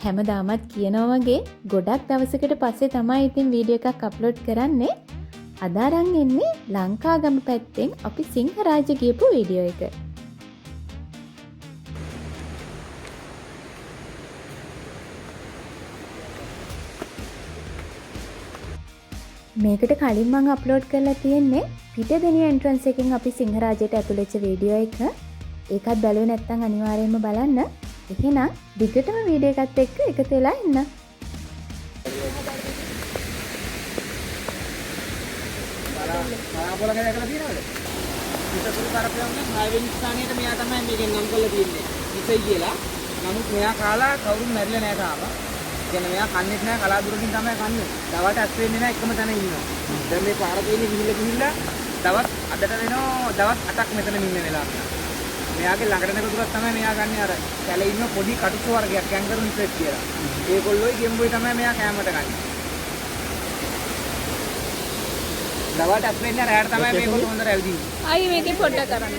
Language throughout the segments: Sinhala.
හැමදාමත් කියනවා වගේ ගොඩක් දවසකට පස්සේ තමයි ඉතින් වීඩියෝ එකක් අප්ලෝඩ් කරන්නේ. අද අරන් එන්නේ ලංකාගම පැත්තෙන් අපි සිංහරාජ ගියපු වීඩියෝ එක. මේකට කලින් මම අප්ලෝඩ් කරලා තියෙන්නේ පිටදෙනිය එන්ට්‍රන්ස් එකෙන් අපි සිංහරාජයට ඇතුළු වෙච්ච වීඩියෝ එක. ඒකත් බැලුවේ නැත්නම් අනිවාර්යයෙන්ම බලන්න. එහෙනම් දිගටම වීඩියෝ එකත් එක්ක එකතු වෙලා ඉන්න. බලාපොළ කරලා තියෙනවද? පිටතුරු කරපියම් නම් 6 වෙනි ස්ථානයට මෙයා තමයි මේකෙන් නම් කරලා තියෙන්නේ. ඉසයි කියලා. නමුත් මෙයා කාලා කවුරුත් මැරිලා නැහැ තාම. කියන්නේ මෙයා කන්නේත් නැහැ කලාතුරකින් තමයි කන්නේ. දවල්ට ඇස් වෙන්නේ නැහැ එකම තැන ඉන්නවා. දැන් මේ පාර තියෙන්නේ ගිහිල්ලා දවස් අදට වෙනවා දවස් 8ක් මෙතන ඉන්න වෙලාව. මෙයාගේ ළඟට නැගතුරක් තමයි මෙයා ගන්න අර කැලේ ඉන්න පොඩි කටුසු වර්ගයක් කැංගරු ඉන්සෙක්ට් කියලා. ඒගොල්ලෝයි ගෙම්බෝයි තමයි මෙයා කැමරට ගන්නේ. දවල්ට ඇස් වෙන්නේ රැයට තමයි මේගොල්ලෝ හොඳට ඇවිදින්නේ. අයි මේකේ පොඩ්ඩක් කරන්න.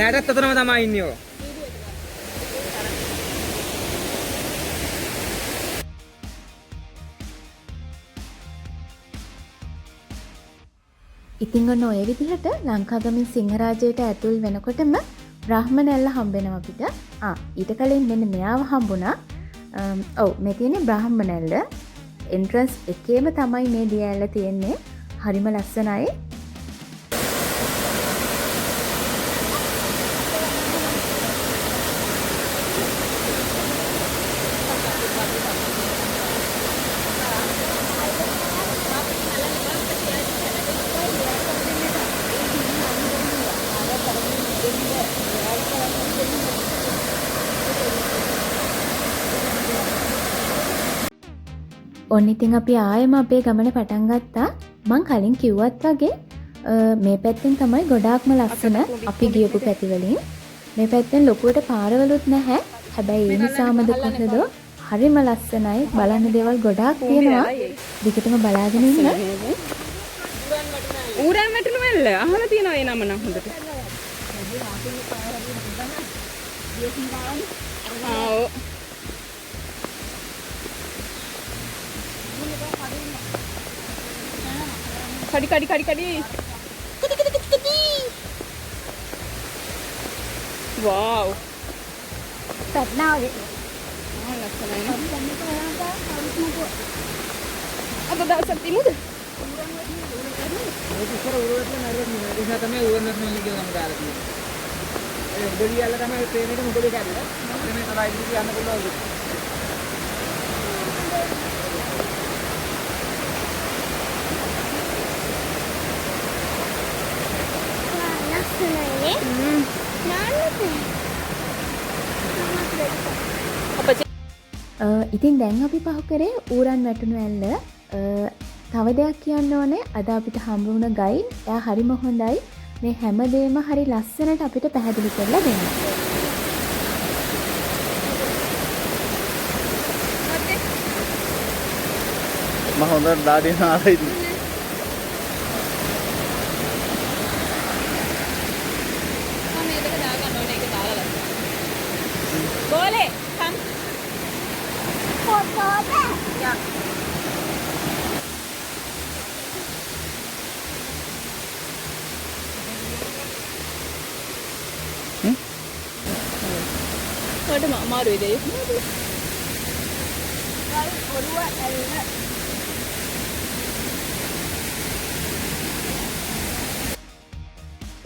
රැයටත් අතනම තමයි ඉන්නේ ඔය. ඉතින් ඔන්න ඔය විදිහට ලංකාගමින් සිංහරාජයට ඇතුල් වෙනකොටම බ්‍රාහ්මණයල්ලා හම්බෙනවා අපිට. ඊට කලින් මෙන්න මෙයාව හම්බුණා. ඔව් මේ තියෙන්නේ බ්‍රාහ්මණයල්ල. එන්ට්‍රන්ස් එකේම තමයි මේ දිය ඇල්ල තියෙන්නේ. හරිම ලස්සනයි. ඔන්න ඉතින් අපි ආයෙම අපේ ගමන පටන් ගත්තා. මං කලින් කිව්වත් වගේ මේ පැත්තෙන් තමයි ගොඩාක්ම ලස්සන අපි ගියපු පැති වලින්. මේ පැත්තෙන් ලොකුවට පාරවලුත් නැහැ. හැබැයි ඒ නිසාමද කොහෙද හරිම ලස්සනයි. බලන්න දේවල් ගොඩාක් තියෙනවා. දිගටම බලාගෙන ඉන්න. ඌරන් වැටුණු වැල්ල අහලා තියෙනවා ඒ නම නම් හොඳට. කඩි wow ලස්සනයි අද දවසක් තිමුද? ඒක ඉස්සර උරුවෙත් නෑරෙන්නේ. ඒක තමයි උරුවෙත් නෑ කියලා නම් දාලා තියෙන්නේ. ඒ උඩලිය ඇල්ල තමයි ට්‍රේන් එක මුදලේ කැඩලා. මම මේ තරයි ඉඳි යන්න පුළුවන්. ඉතින් දැන් අපි පහු කරේ ඌරන් වැටුණු ඇල්ල. තව දෙයක් කියන්න ඕනේ. අද අපිට හම්බ වුණ ගයිඩ් එයා හරිම හොඳයි. මේ හැමදේම හරි ලස්සනට අපිට පැහැදිලි කරලා දෙනවා. මම හොඳට දාඩිය නාලා ඉන්නේ. Boleh, kan? Foto apa? Ya. Ada mak maru dia. Kalau kedua ada.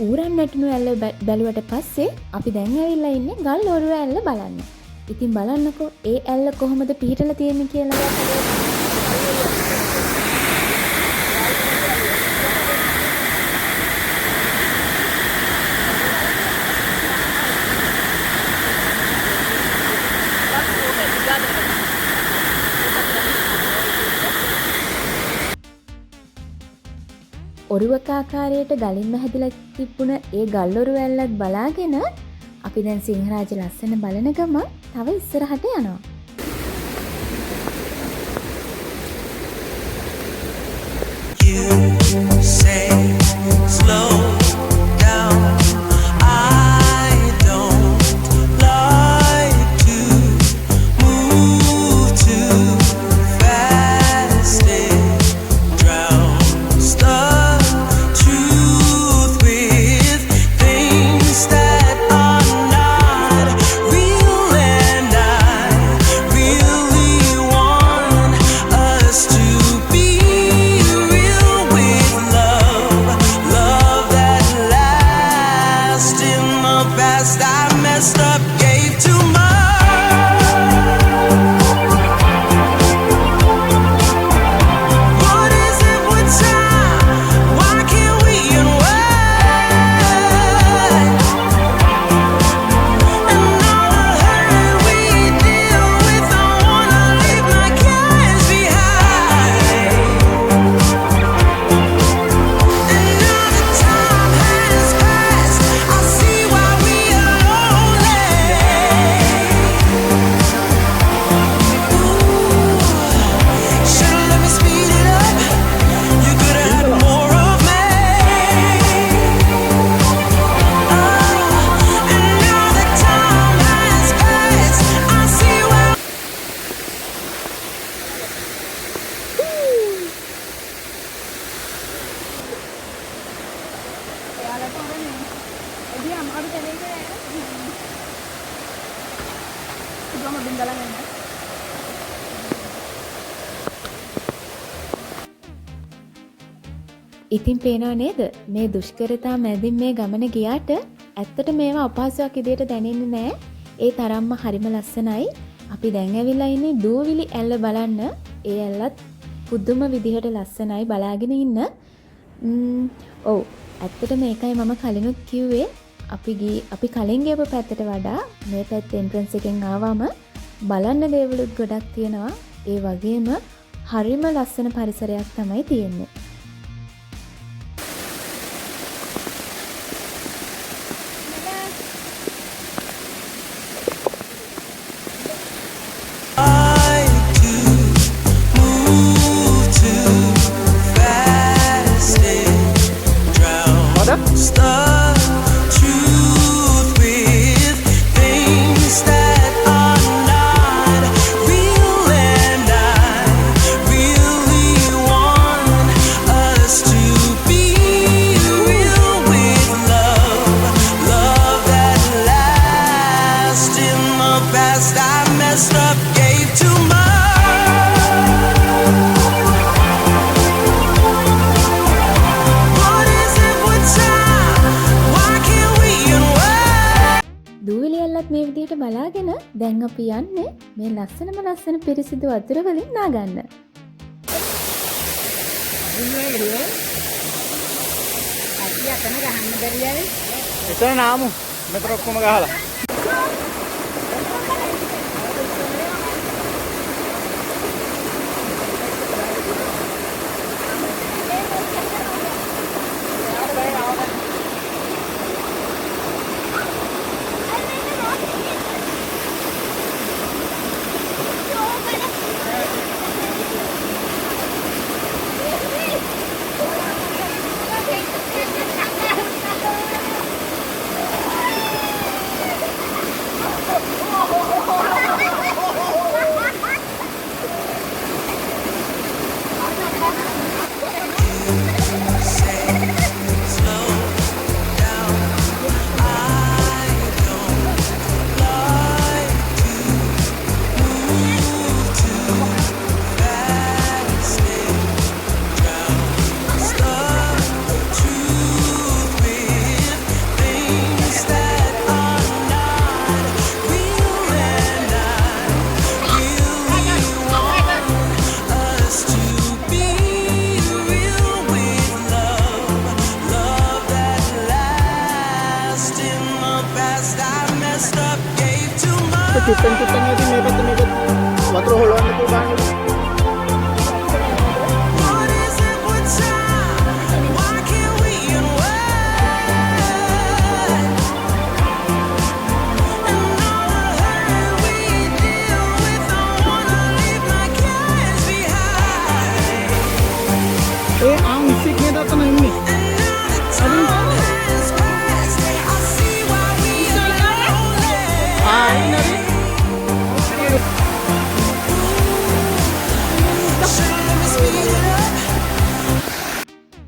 ඌරන් වැටුණු ඇල්ල බැලුවට පස්සේ අපි දැන් ඇවිල්ලා ඉන්නේ ගල් ඔරුව ඇල්ල බලන්න. ඉතින් බලන්නකෝ ඒ ඇල්ල කොහොමද පිහිටලා තියෙන්නේ කියලා. ඔරුවක ආකාරයට ගලින්ම හැදිලා තිබුණ ඒ ගල් ඔරුව ඇල්ලත් බලාගෙන අපි දැන් සිංහරාජ ලස්සන බලන ගමන් තව ඉස්සරහට යනවා. You say slow down. I don't like to උඩින් ගලන් යන්න. ඉතින් පේනව නේද මේ දුෂ්කරතා මැදින් මේ ගමන ගියාට ඇත්තට මේවා අපහසුයක් විදියට දැනෙන්නේ නැහැ. ඒ තරම්ම හරිම ලස්සනයි. අපි දැන් ඇවිල්ලා ඉන්නේ දූවිලි ඇල්ල බලන්න. ඒ ඇල්ලත් පුදුම විදිහට ලස්සනයි බලාගෙන ඉන්න. ඔව් ඇත්තට මේකයි මම කලිනුත් කිව්වේ අපි කලින් ගියපු පැත්තට වඩා මේ පැත්ත එන්ට්‍රන්ස් එකෙන් ආවම බලන්න දේවලුත් ගොඩක් තියෙනවා. ඒ වගේම හරිම ලස්සන පරිසරයක් තමයි තියෙන්නේ. මේ විදිහට බලාගෙන දැන් අපි යන්නේ මේ ලස්සන පිරිසිදු වතුර වලින් නාගන්න. අතන ගහන්න බැරියයි. එතන නාමු මෙතන ඔක්කොම ගහලා. චුට්ටන් ඇති මේ පැත්ත මේක වතුර හොලවන්න පුළුවන්. ඒ ආන් ඉස්සෙක් නේද අතන ඉන්නේ.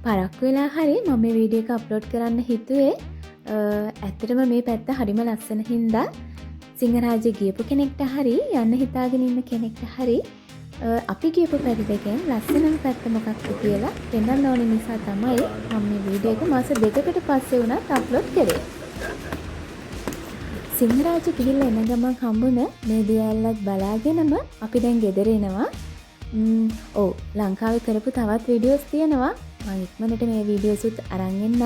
පරක් වෙලා හරි මම මේ වීඩියෝ එක අප්ලෝඩ් කරන්න හිතුවේ. ඇත්තටම මේ පැත්ත හරිම ලස්සන හින්දා සිංහරාජය ගියපු කෙනෙක්ට හරි යන්න හිතාගෙන ඉන්න කෙනෙක්ට හරි අපි ගියපු පැති දෙකෙන් ලස්සනම පැත්ත මොකක්ද කියලා පෙන්වන්න ඕන නිසා තමයි මම මේ වීඩියෝ එක මාස 2කට පස්සේ වුණත් අප්ලෝඩ් කරේ. සිංහරාජය ගිහිල්ලා එන ගමන් හම්බුන මේ දියැලත් බලාගෙනම අපි දැන් ගෙදර එනවා. ඔව් ලංකාවේ කරපු තවත් වීඩියෝස් තියෙනවා. මම ඉක්මනට මේ වීඩියෝස් උත් අරන් එන්නම්.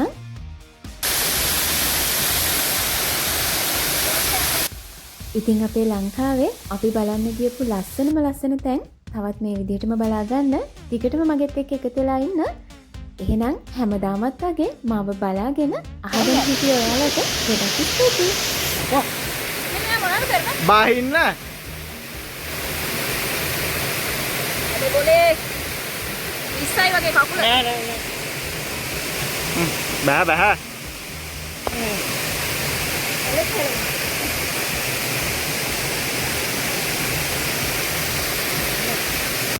ඉතින් අපේ ලංකාවේ අපි බලන්න ගියපු ලස්සන තැන් තවත් මේ විදිහටම බලා ගන්න. ටිකටම මගෙත් එක්ක එකතු වෙලා ඉන්න. එහෙනම් හැමදාමත් වගේ මාව බලාගෙන අහගෙන හිටිය ඔයාලට ගොඩක් ස්තුතියි. මෙන්න මොනවද කරන්නේ? බාහින්න. අනේ බොලේ. ඉස්සයි වගේ කකුල. නෑ. බෑ. එලෙත්